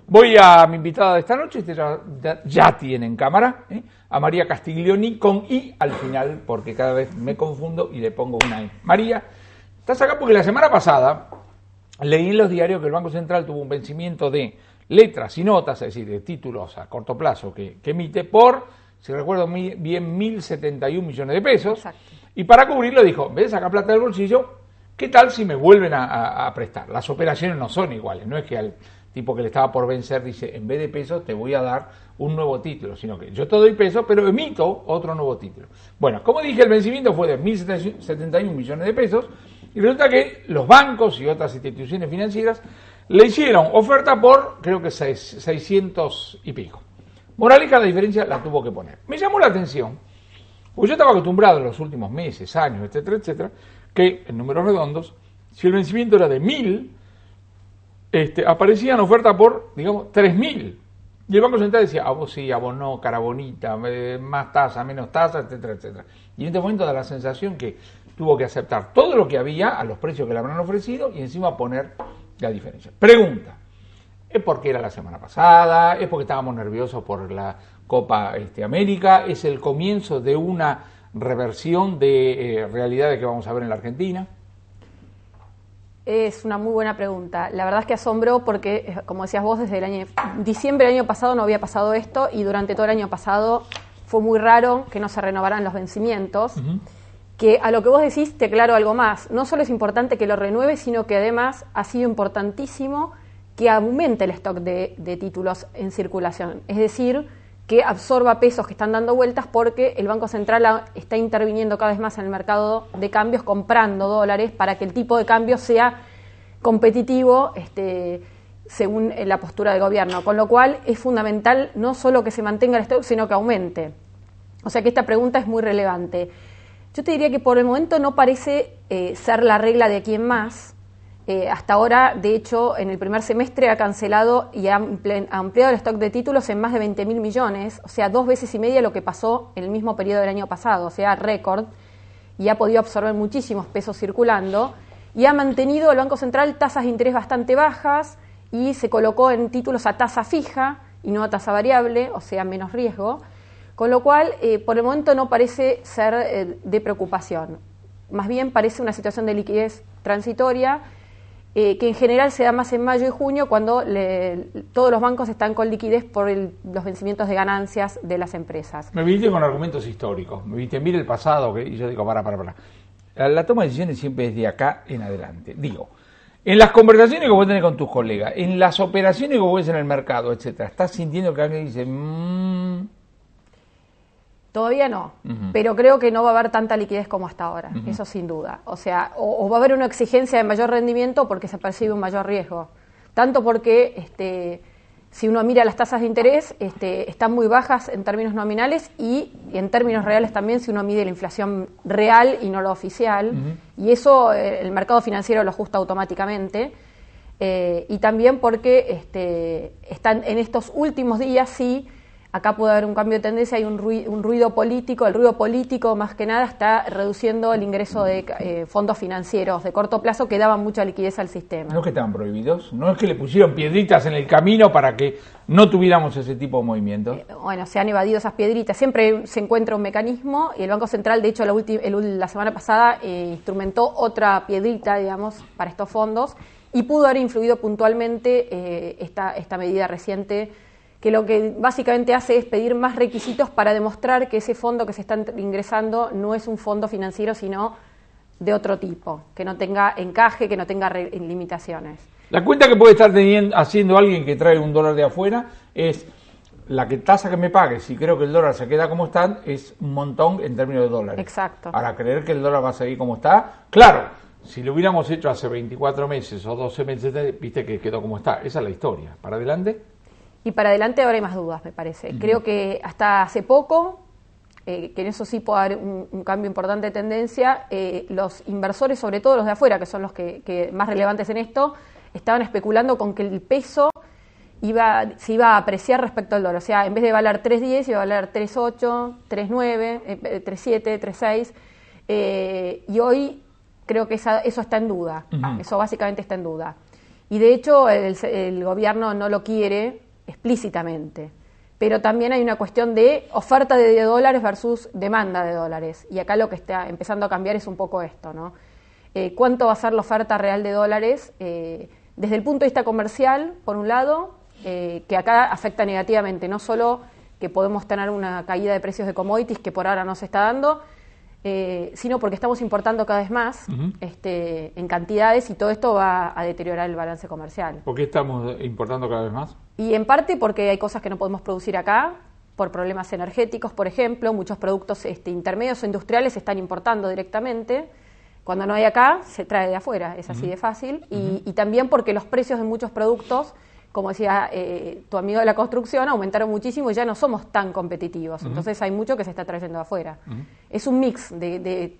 Voy a mi invitada de esta noche, ya tiene en cámara, a María Castiglioni con I al final, porque cada vez me confundo y le pongo una I. María, estás acá porque la semana pasada leí en los diarios que el Banco Central tuvo un vencimiento de letras y notas, es decir, de títulos a corto plazo que emite por, si recuerdo bien, 1.071 millones de pesos. Exacto. Y para cubrirlo dijo, en vez de sacar plata del bolsillo, ¿qué tal si me vuelven a prestar? Las operaciones no son iguales, no es que al tipo que le estaba por vencer dice, en vez de pesos te voy a dar un nuevo título, sino que yo te doy pesos, pero emito otro nuevo título. Bueno, como dije, el vencimiento fue de 1.071 millones de pesos, y resulta que los bancos y otras instituciones financieras le hicieron oferta por, creo que 600 y pico. Moraleja, la diferencia la tuvo que poner. Me llamó la atención, porque yo estaba acostumbrado en los últimos meses, años, etcétera, etcétera, que en números redondos, si el vencimiento era de 1.000, aparecían ofertas por, digamos, 3.000. Y el Banco Central decía, a vos sí, a vos no, cara bonita, más tasa, menos tasa, etcétera, etcétera. Y en este momento da la sensación que tuvo que aceptar todo lo que había a los precios que le habrán ofrecido y encima poner la diferencia. Pregunta, ¿es porque era la semana pasada? ¿Es porque estábamos nerviosos por la Copa América? ¿Es el comienzo de una reversión de realidades que vamos a ver en la Argentina? Es una muy buena pregunta. La verdad es que asombró porque, como decías vos, desde diciembre del año pasado no había pasado esto y durante todo el año pasado fue muy raro que no se renovaran los vencimientos. Que a lo que vos decís te aclaro algo más. No solo es importante que lo renueve, sino que además ha sido importantísimo que aumente el stock de títulos en circulación. Es decir, que absorba pesos que están dando vueltas porque el Banco Central está interviniendo cada vez más en el mercado de cambios, comprando dólares para que el tipo de cambio sea competitivo según la postura del gobierno. Con lo cual es fundamental no solo que se mantenga el stock, sino que aumente. O sea que esta pregunta es muy relevante. Yo te diría que por el momento no parece ser la regla de aquí en más. Hasta ahora, de hecho, en el primer semestre ha cancelado y ha ampliado el stock de títulos en más de 20.000 millones, o sea, 2 veces y media lo que pasó en el mismo periodo del año pasado, o sea, récord, y ha podido absorber muchísimos pesos circulando, y ha mantenido el Banco Central tasas de interés bastante bajas y se colocó en títulos a tasa fija y no a tasa variable, o sea, menos riesgo, con lo cual, por el momento no parece ser de preocupación, más bien parece una situación de liquidez transitoria, que en general se da más en mayo y junio cuando todos los bancos están con liquidez por los vencimientos de ganancias de las empresas. Me viniste con argumentos históricos, me viniste, mire el pasado, y yo digo, para. La toma de decisiones siempre es de acá en adelante. Digo, en las conversaciones que vos tenés con tus colegas, en las operaciones que vos ves en el mercado, etcétera, ¿estás sintiendo que alguien dice, Todavía no, pero creo que no va a haber tanta liquidez como hasta ahora, eso sin duda. O sea, o va a haber una exigencia de mayor rendimiento porque se percibe un mayor riesgo. Tanto porque si uno mira las tasas de interés, están muy bajas en términos nominales y en términos reales también si uno mide la inflación real y no la oficial. Y eso el mercado financiero lo ajusta automáticamente. Y también porque están en estos últimos días sí. Acá puede haber un cambio de tendencia, hay un ruido político, el ruido político más que nada está reduciendo el ingreso de fondos financieros de corto plazo que daban mucha liquidez al sistema. ¿No es que estaban prohibidos? ¿No es que le pusieron piedritas en el camino para que no tuviéramos ese tipo de movimientos? Bueno, se han evadido esas piedritas, siempre se encuentra un mecanismo y el Banco Central, de hecho, la semana pasada instrumentó otra piedrita, digamos, para estos fondos y pudo haber influido puntualmente esta medida reciente que lo que básicamente hace es pedir más requisitos para demostrar que ese fondo que se está ingresando no es un fondo financiero, sino de otro tipo, que no tenga encaje, que no tenga limitaciones. La cuenta que puede estar haciendo alguien que trae $1 de afuera es la tasa que me pague, si creo que el dólar se queda como está, es un montón en términos de dólares. Exacto. Para creer que el dólar va a seguir como está, claro, si lo hubiéramos hecho hace 24 meses o 12 meses, viste que quedó como está. Esa es la historia. ¿Para adelante? Y para adelante ahora hay más dudas, me parece. Creo que hasta hace poco, que en eso sí puede haber un cambio importante de tendencia, los inversores, sobre todo los de afuera, que son los que más relevantes en esto, estaban especulando con que el peso se iba a apreciar respecto al dólar. O sea, en vez de valer 3.10, iba a valer 3.8, 3.9, 3.7, 3.6. Y hoy creo que eso está en duda. Eso básicamente está en duda. Y de hecho el gobierno no lo quiere explícitamente. Pero también hay una cuestión de oferta de dólares versus demanda de dólares. Y acá lo que está empezando a cambiar es un poco esto, ¿no? ¿Cuánto va a ser la oferta real de dólares? Desde el punto de vista comercial, por un lado, que acá afecta negativamente, no solo que podemos tener una caída de precios de commodities que por ahora no se está dando, sino porque estamos importando cada vez más en cantidades y todo esto va a deteriorar el balance comercial. ¿Por qué estamos importando cada vez más? Y en parte porque hay cosas que no podemos producir acá, por problemas energéticos, por ejemplo, muchos productos intermedios o industriales se están importando directamente. Cuando no hay acá, se trae de afuera, es así de fácil. Y también porque los precios de muchos productos, como decía tu amigo de la construcción, aumentaron muchísimo y ya no somos tan competitivos. Entonces hay mucho que se está trayendo de afuera. Es un mix de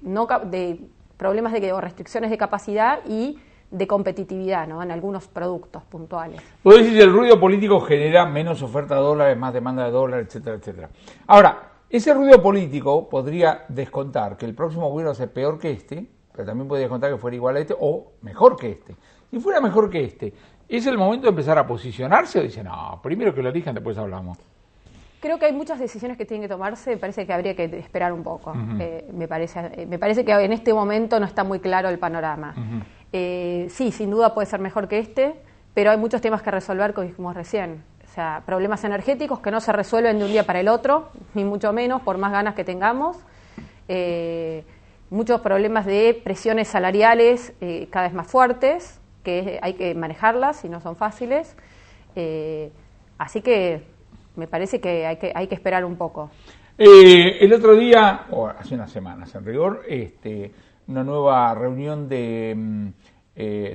problemas o restricciones de capacidad y de competitividad, ¿no? En algunos productos puntuales. Vos decís, el ruido político genera menos oferta de dólares, más demanda de dólares, etcétera, etcétera. Ahora, ese ruido político podría descontar que el próximo gobierno sea peor que este, pero también podría descontar que fuera igual a este o mejor que este. Si fuera mejor que este, ¿es el momento de empezar a posicionarse o dice, no, primero que lo elijan, después hablamos? Creo que hay muchas decisiones que tienen que tomarse, me parece que habría que esperar un poco. Me parece que en este momento no está muy claro el panorama. Sí, sin duda puede ser mejor que este, pero hay muchos temas que resolver, como dijimos recién. O sea, problemas energéticos que no se resuelven de un día para el otro, ni mucho menos, por más ganas que tengamos. Muchos problemas de presiones salariales cada vez más fuertes, que hay que manejarlas y no son fáciles. Así que me parece que hay que esperar un poco. El otro día, o hace unas semanas en rigor, una nueva reunión de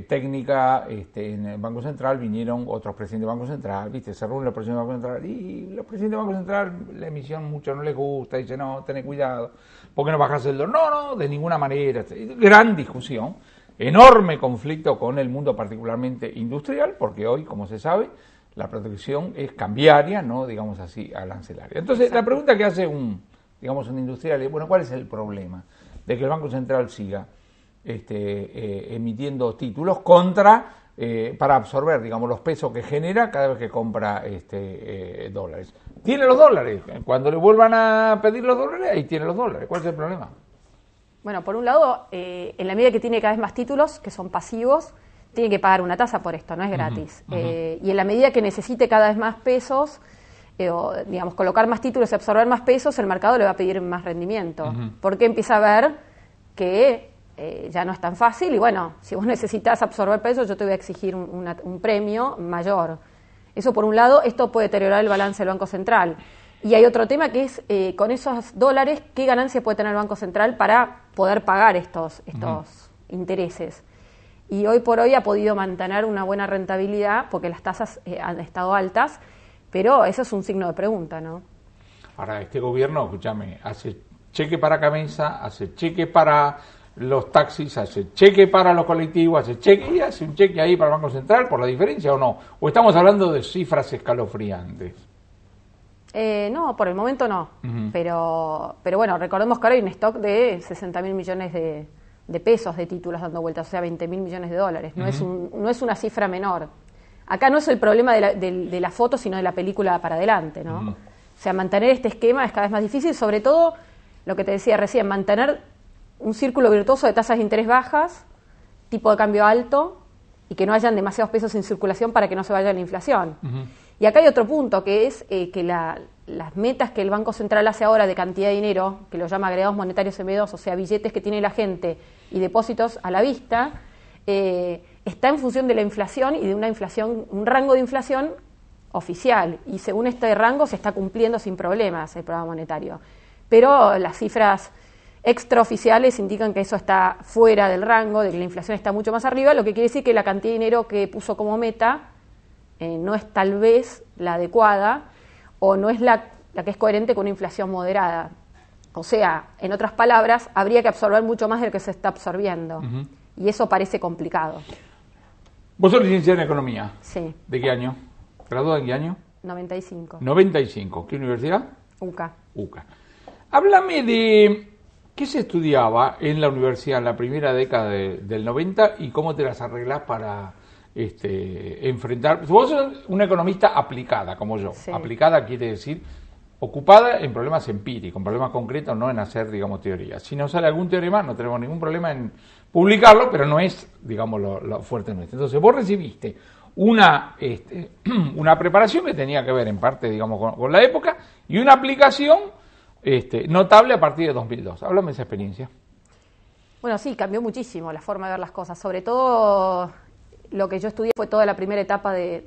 técnica en el Banco Central, vinieron otros presidentes del Banco Central, ¿viste? Se reúnen los presidentes del Banco Central y los presidentes del Banco Central la emisión mucho no les gusta, dicen, no, tened cuidado, ¿por qué no bajás el dólar? No, de ninguna manera. Gran discusión, enorme conflicto con el mundo particularmente industrial, porque hoy, como se sabe, la protección es cambiaria, no digamos así, arancelaria. Entonces, la pregunta que hace un industrial es, bueno, ¿cuál es el problema de que el Banco Central siga emitiendo títulos para absorber, digamos, los pesos que genera cada vez que compra dólares? Tiene los dólares, cuando le vuelvan a pedir los dólares, ahí tiene los dólares. ¿Cuál es el problema? Bueno, por un lado, en la medida que tiene cada vez más títulos, que son pasivos, tiene que pagar una tasa por esto, no es gratis. Y en la medida que necesite cada vez más pesos, o digamos, colocar más títulos y absorber más pesos, el mercado le va a pedir más rendimiento. Porque empieza a ver que ya no es tan fácil y bueno, si vos necesitas absorber pesos, yo te voy a exigir un premio mayor. Eso por un lado, esto puede deteriorar el balance del Banco Central. Y hay otro tema que es, con esos dólares, ¿qué ganancia puede tener el Banco Central para poder pagar estos intereses? Y hoy por hoy ha podido mantener una buena rentabilidad porque las tasas han estado altas, pero eso es un signo de pregunta, ¿no? Ahora, este gobierno, escúchame, hace cheque para camisa, hace cheque para los taxis, hace cheque para los colectivos, hace un cheque ahí para el Banco Central por la diferencia o no. ¿O estamos hablando de cifras escalofriantes? No, por el momento no. Pero bueno, recordemos que ahora hay un stock de 60.000 millones de pesos de títulos dando vueltas, o sea, 20.000 millones de dólares. No es una cifra menor. Acá no es el problema de la foto, sino de la película para adelante, ¿no? O sea, mantener este esquema es cada vez más difícil, sobre todo, lo que te decía recién, mantener un círculo virtuoso de tasas de interés bajas, tipo de cambio alto, y que no hayan demasiados pesos en circulación para que no se vaya la inflación. Y acá hay otro punto, que es que las metas que el Banco Central hace ahora de cantidad de dinero, que lo llama agregados monetarios M2, o sea, billetes que tiene la gente y depósitos a la vista, está en función de la inflación y de un rango de inflación oficial. Y según este rango se está cumpliendo sin problemas el programa monetario. Pero las cifras extraoficiales indican que eso está fuera del rango, de que la inflación está mucho más arriba, lo que quiere decir que la cantidad de dinero que puso como meta no es tal vez la adecuada o no es la que es coherente con una inflación moderada. O sea, en otras palabras, habría que absorber mucho más del que se está absorbiendo. Y eso parece complicado. ¿Vos sos licenciada en Economía? Sí. ¿De qué año? ¿Graduada en qué año? 95. 95. ¿Qué universidad? UCA. UCA. Háblame de qué se estudiaba en la universidad en la primera década del 90 y cómo te las arreglás para enfrentar. Vos sos una economista aplicada, como yo. Sí. Aplicada quiere decir ocupada en problemas empíricos, en problemas concretos, no en hacer, digamos, teoría. Si no sale algún teorema, no tenemos ningún problema en publicarlo, pero no es, digamos, lo fuerte nuestro. Entonces, vos recibiste una preparación que tenía que ver, en parte, digamos, con la época, y una aplicación notable a partir de 2002. Háblame de esa experiencia. Bueno, sí, cambió muchísimo la forma de ver las cosas. Sobre todo, lo que yo estudié fue toda la primera etapa de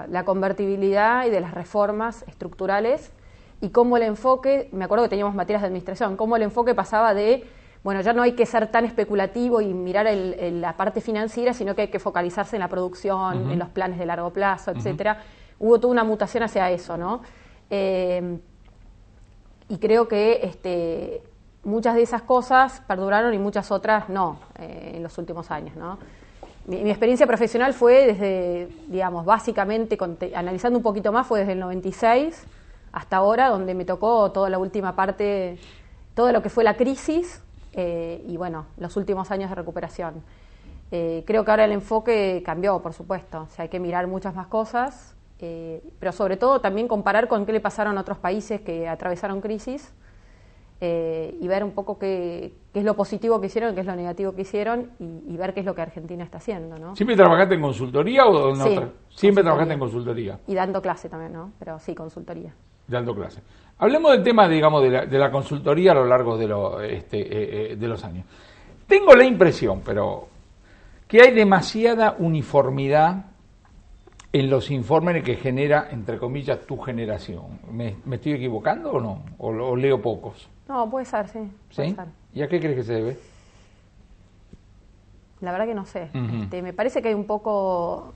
la convertibilidad y de las reformas estructurales, y cómo el enfoque, me acuerdo que teníamos materias de administración, cómo el enfoque pasaba de, bueno, ya no hay que ser tan especulativo y mirar la parte financiera, sino que hay que focalizarse en la producción, en los planes de largo plazo, etcétera. Hubo toda una mutación hacia eso, ¿no? Y creo que muchas de esas cosas perduraron y muchas otras no, en los últimos años, ¿no? Mi experiencia profesional fue desde, digamos, básicamente, analizando un poquito más, fue desde el 96 hasta ahora, donde me tocó toda la última parte, todo lo que fue la crisis y, bueno, los últimos años de recuperación. Creo que ahora el enfoque cambió, por supuesto, o sea, hay que mirar muchas más cosas, pero sobre todo también comparar con qué le pasaron a otros países que atravesaron crisis y ver un poco qué es lo positivo que hicieron, qué es lo negativo que hicieron y ver qué es lo que Argentina está haciendo, ¿no? ¿Siempre trabajaste en consultoría o en Sí, otra? Siempre consultoría. trabajaste en consultoría. Y dando clase también, ¿no? Pero sí, consultoría. Dando clase. Hablemos del tema, digamos, de la consultoría a lo largo de los años. Tengo la impresión, pero que hay demasiada uniformidad en los informes que genera, entre comillas, tu generación. ¿Me estoy equivocando o no? ¿O leo pocos? No, puede ser, sí. Puede ¿Sí? ser. ¿Y a qué crees que se debe? La verdad que no sé. Me parece que hay un poco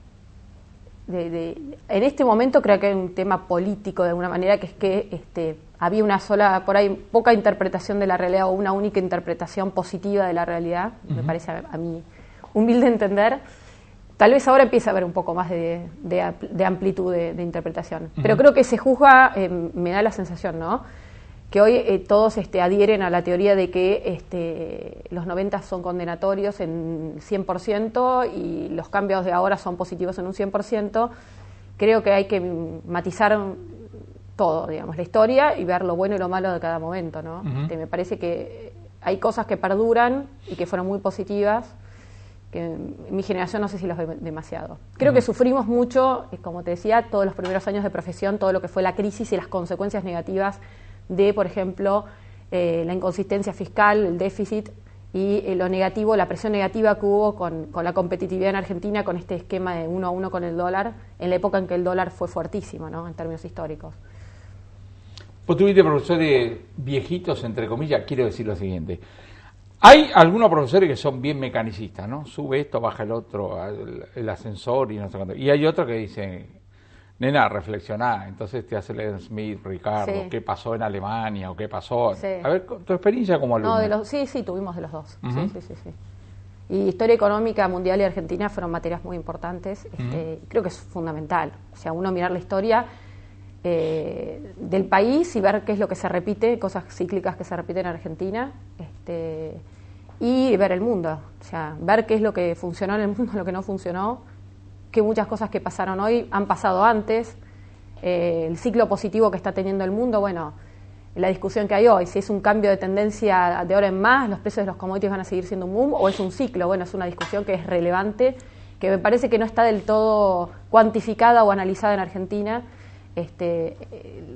en este momento creo que hay un tema político de alguna manera, que es que había una sola, por ahí, poca interpretación de la realidad o una única interpretación positiva de la realidad, me parece a mí humilde entender. Tal vez ahora empieza a haber un poco más de amplitud de interpretación. Pero creo que se juzga, me da la sensación, ¿no?, que hoy todos adhieren a la teoría de que los 90 son condenatorios en 100% y los cambios de ahora son positivos en un 100%. Creo que hay que matizar todo, digamos, la historia y ver lo bueno y lo malo de cada momento, ¿no? Me parece que hay cosas que perduran y que fueron muy positivas, que en mi generación no sé si los ve demasiado. Creo que sufrimos mucho, como te decía, todos los primeros años de profesión, todo lo que fue la crisis y las consecuencias negativas de, por ejemplo, la inconsistencia fiscal, el déficit y lo negativo, la presión negativa que hubo con la competitividad en Argentina, con este esquema de 1 a 1 con el dólar, en la época en que el dólar fue fuertísimo, ¿no?, en términos históricos. Vos tuviste profesores viejitos, entre comillas, quiero decir lo siguiente. Hay algunos profesores que son bien mecanicistas, ¿no? Sube esto, baja el otro, el ascensor y no sé cuánto. Y hay otros que dicen, nena, reflexioná. Entonces te hace Adam Smith, Ricardo, Sí. qué pasó en Alemania o qué pasó. Sí. A ver, tu experiencia como alumno. No, sí, tuvimos de los dos. Sí. Y historia económica mundial y Argentina fueron materias muy importantes. Creo que es fundamental. O sea, uno mirar la historia del país y ver qué es lo que se repite, cosas cíclicas que se repiten en Argentina, y ver el mundo. O sea, ver qué es lo que funcionó en el mundo, lo que no funcionó, que muchas cosas que pasaron hoy han pasado antes, el ciclo positivo que está teniendo el mundo, bueno, la discusión que hay hoy, si es un cambio de tendencia de ahora en más, los precios de los commodities van a seguir siendo un boom, o es un ciclo. Bueno, es una discusión que es relevante, que me parece que no está del todo cuantificada o analizada en Argentina.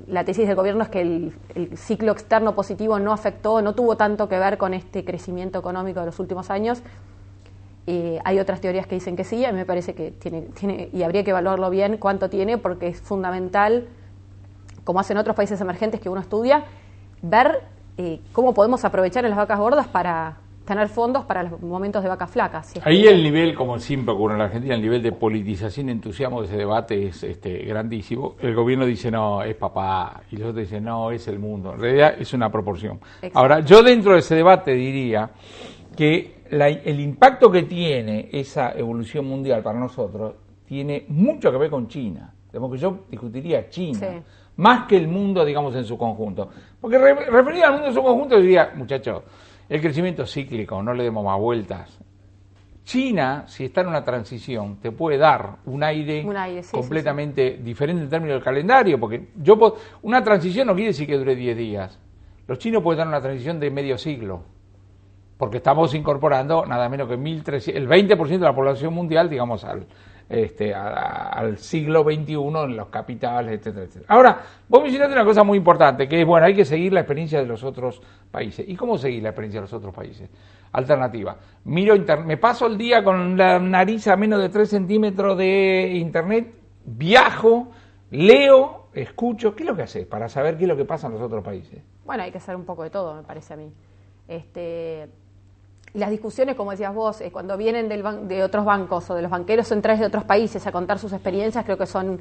La tesis del gobierno es que el ciclo externo positivo no afectó, no tuvo tanto que ver con este crecimiento económico de los últimos años. Hay otras teorías que dicen que sí, a mí me parece que tiene y habría que evaluarlo bien cuánto tiene, porque es fundamental, como hacen otros países emergentes que uno estudia, ver cómo podemos aprovechar en las vacas gordas para tener fondos para los momentos de vacas flacas. Ahí el nivel, como siempre ocurre en la Argentina, el nivel de politización y entusiasmo de ese debate es grandísimo. El gobierno dice, no, es papá, y los otros dicen, no, es el mundo. En realidad es una proporción. Exacto. Ahora, yo dentro de ese debate diría que el impacto que tiene esa evolución mundial para nosotros tiene mucho que ver con China. Digamos que yo discutiría China, sí, más que el mundo, digamos, en su conjunto. Porque referido al mundo en su conjunto diría, muchachos, el crecimiento cíclico, no le demos más vueltas. China, si está en una transición, te puede dar un aire sí, completamente diferente en términos del calendario, porque una transición no quiere decir que dure 10 días. Los chinos pueden dar una transición de medio siglo, porque estamos incorporando nada menos que el 20% de la población mundial, digamos, al siglo XXI en los capitales, etcétera, etcétera. Ahora, vos mencionaste una cosa muy importante, que es, bueno, hay que seguir la experiencia de los otros países. ¿Y cómo seguir la experiencia de los otros países? Alternativa. Me paso el día con la nariz a menos de 3 centímetros de internet, viajo, leo, escucho. ¿Qué es lo que haces para saber qué es lo que pasa en los otros países? Bueno, hay que hacer un poco de todo, me parece a mí. Y las discusiones, como decías vos, cuando vienen de otros bancos o de los banqueros centrales de otros países a contar sus experiencias, creo que son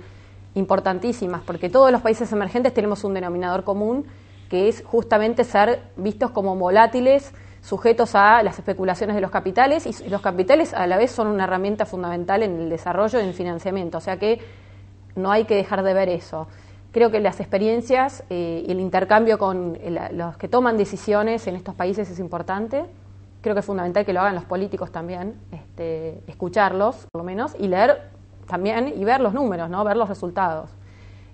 importantísimas, porque todos los países emergentes tenemos un denominador común, que es justamente ser vistos como volátiles, sujetos a las especulaciones de los capitales, y los capitales a la vez son una herramienta fundamental en el desarrollo y en el financiamiento, o sea que no hay que dejar de ver eso. Creo que las experiencias y el intercambio con los que toman decisiones en estos países es importante. Creo que es fundamental que lo hagan los políticos también, escucharlos por lo menos, y leer también y ver los números, ¿no? Ver los resultados.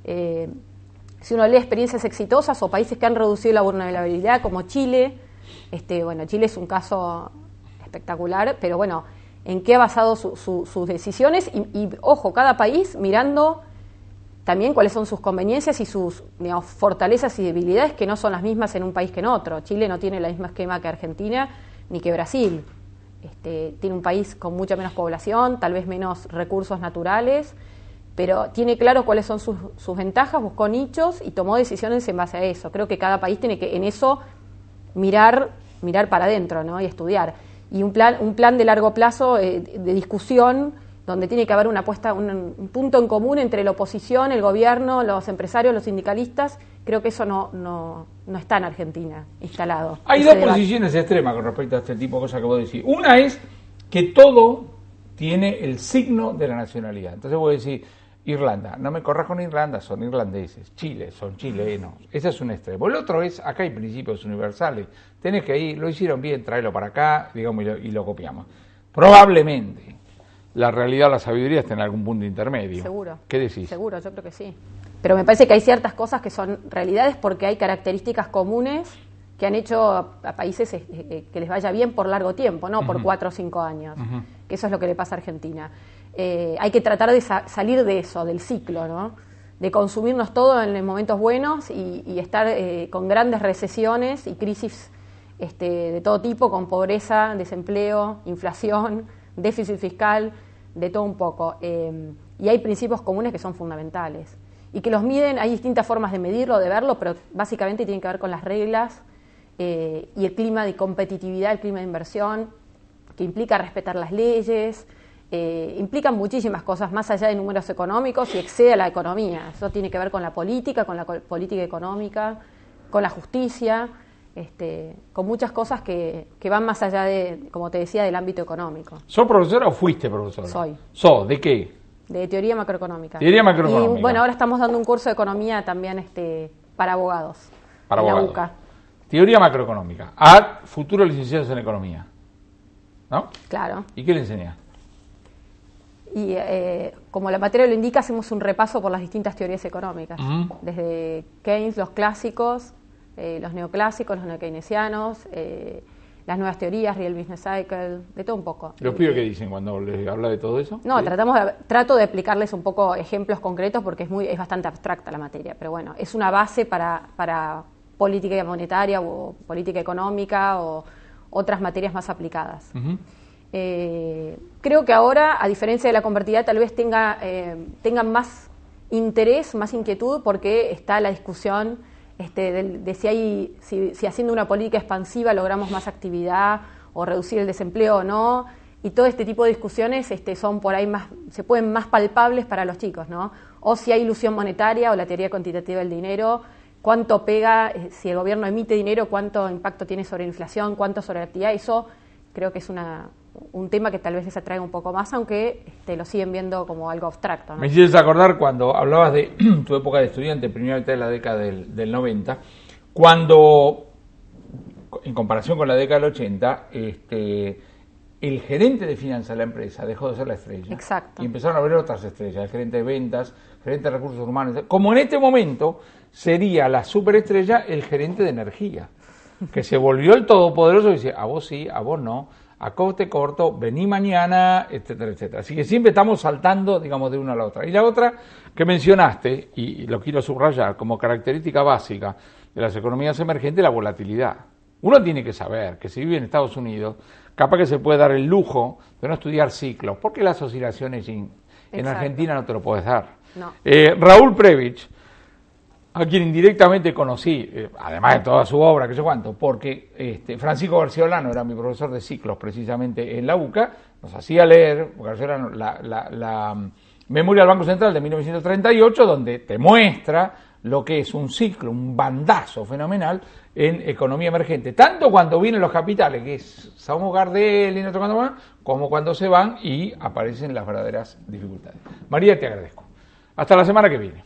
Si uno lee experiencias exitosas o países que han reducido la vulnerabilidad, como Chile, bueno, Chile es un caso espectacular, pero bueno, ¿en qué ha basado sus decisiones? Y ojo, cada país mirando también cuáles son sus conveniencias y sus, digamos, fortalezas y debilidades, que no son las mismas en un país que en otro. Chile no tiene el mismo esquema que Argentina ni que Brasil. Tiene un país con mucha menos población, tal vez menos recursos naturales, pero tiene claro cuáles son sus ventajas, buscó nichos y tomó decisiones en base a eso. Creo que cada país tiene que en eso mirar para adentro, ¿no? Y estudiar. Y un plan de largo plazo de discusión, donde tiene que haber una apuesta, un punto en común entre la oposición, el gobierno, los empresarios, los sindicalistas. Creo que eso no está en Argentina instalado. Hay dos posiciones extremas con respecto a este tipo de cosas que vos decís. Una es que todo tiene el signo de la nacionalidad. Entonces vos decís, Irlanda, no me corras con Irlanda, son irlandeses. Chile, son chilenos. Ese es un extremo. El otro es, acá hay principios universales. Tenés que ir, lo hicieron bien, tráelo para acá, digamos, y lo copiamos. Probablemente la realidad o la sabiduría está en algún punto intermedio. Seguro. ¿Qué decís? Seguro, yo creo que sí. Pero me parece que hay ciertas cosas que son realidades porque hay características comunes que han hecho a países que les vaya bien por largo tiempo, no por 4 o 5 años. Que eso es lo que le pasa a Argentina. Hay que tratar de salir de eso, del ciclo, ¿no? De consumirnos todo en momentos buenos y estar con grandes recesiones y crisis de todo tipo, con pobreza, desempleo, inflación, déficit fiscal, de todo un poco. Y hay principios comunes que son fundamentales. Y que los miden, hay distintas formas de medirlo, de verlo, pero básicamente tienen que ver con las reglas y el clima de competitividad, el clima de inversión, que implica respetar las leyes, implican muchísimas cosas más allá de números económicos y excede a la economía. Eso tiene que ver con la política económica, con la justicia, con muchas cosas que van más allá de, como te decía, del ámbito económico. ¿Sos profesora o fuiste profesora? Soy. ¿Sos? ¿De qué? De teoría macroeconómica. Teoría macroeconómica. Y bueno, ahora estamos dando un curso de economía también para abogados. Para abogados. La UCA. Teoría macroeconómica. A futuros licenciados en economía. ¿No? Claro. ¿Y qué le enseñás? Y como la materia lo indica, hacemos un repaso por las distintas teorías económicas. Desde Keynes, los clásicos, los neoclásicos, los neokeynesianos, las nuevas teorías, Real Business Cycle, de todo un poco. ¿Los pibes qué dicen cuando les habla de todo eso? No, ¿Sí? trato de explicarles un poco ejemplos concretos porque es bastante abstracta la materia, pero bueno, es una base para política monetaria o política económica o otras materias más aplicadas. Creo que ahora, a diferencia de la convertibilidad, tal vez tengan más interés, más inquietud, porque está la discusión de si haciendo una política expansiva logramos más actividad o reducir el desempleo o no, y todo este tipo de discusiones son por ahí se pueden más palpables para los chicos, ¿no? O si hay ilusión monetaria o la teoría cuantitativa del dinero, cuánto pega, si el gobierno emite dinero, cuánto impacto tiene sobre la inflación, cuánto sobre la actividad. Eso creo que es un tema que tal vez les atrae un poco más, aunque lo siguen viendo como algo abstracto, ¿no? Me hiciste acordar cuando hablabas de tu época de estudiante, primera mitad de la década del 90, cuando, en comparación con la década del 80, el gerente de finanzas de la empresa dejó de ser la estrella. Exacto. Y empezaron a haber otras estrellas, el gerente de ventas, gerente de recursos humanos. Como en este momento sería la superestrella el gerente de energía, que se volvió el todopoderoso y dice, a vos sí, a vos no, a coste corto, vení mañana, etcétera, etcétera. Así que siempre estamos saltando, digamos, de una a la otra. Y la otra que mencionaste, y lo quiero subrayar como característica básica de las economías emergentes, la volatilidad. Uno tiene que saber que si vive en Estados Unidos, capaz que se puede dar el lujo de no estudiar ciclos, porque las oscilaciones en Argentina no te lo puedes dar. No. Raúl Prebisch, a quien indirectamente conocí, además de toda su obra, que sé cuánto, porque Francisco García Olano era mi profesor de ciclos precisamente en la UCA, nos hacía leer García Olano, la Memoria del Banco Central de 1938, donde te muestra lo que es un ciclo, un bandazo fenomenal en economía emergente, tanto cuando vienen los capitales, que es Saumo Gardel y no sé cuánto más, como cuando se van y aparecen las verdaderas dificultades. María, te agradezco. Hasta la semana que viene.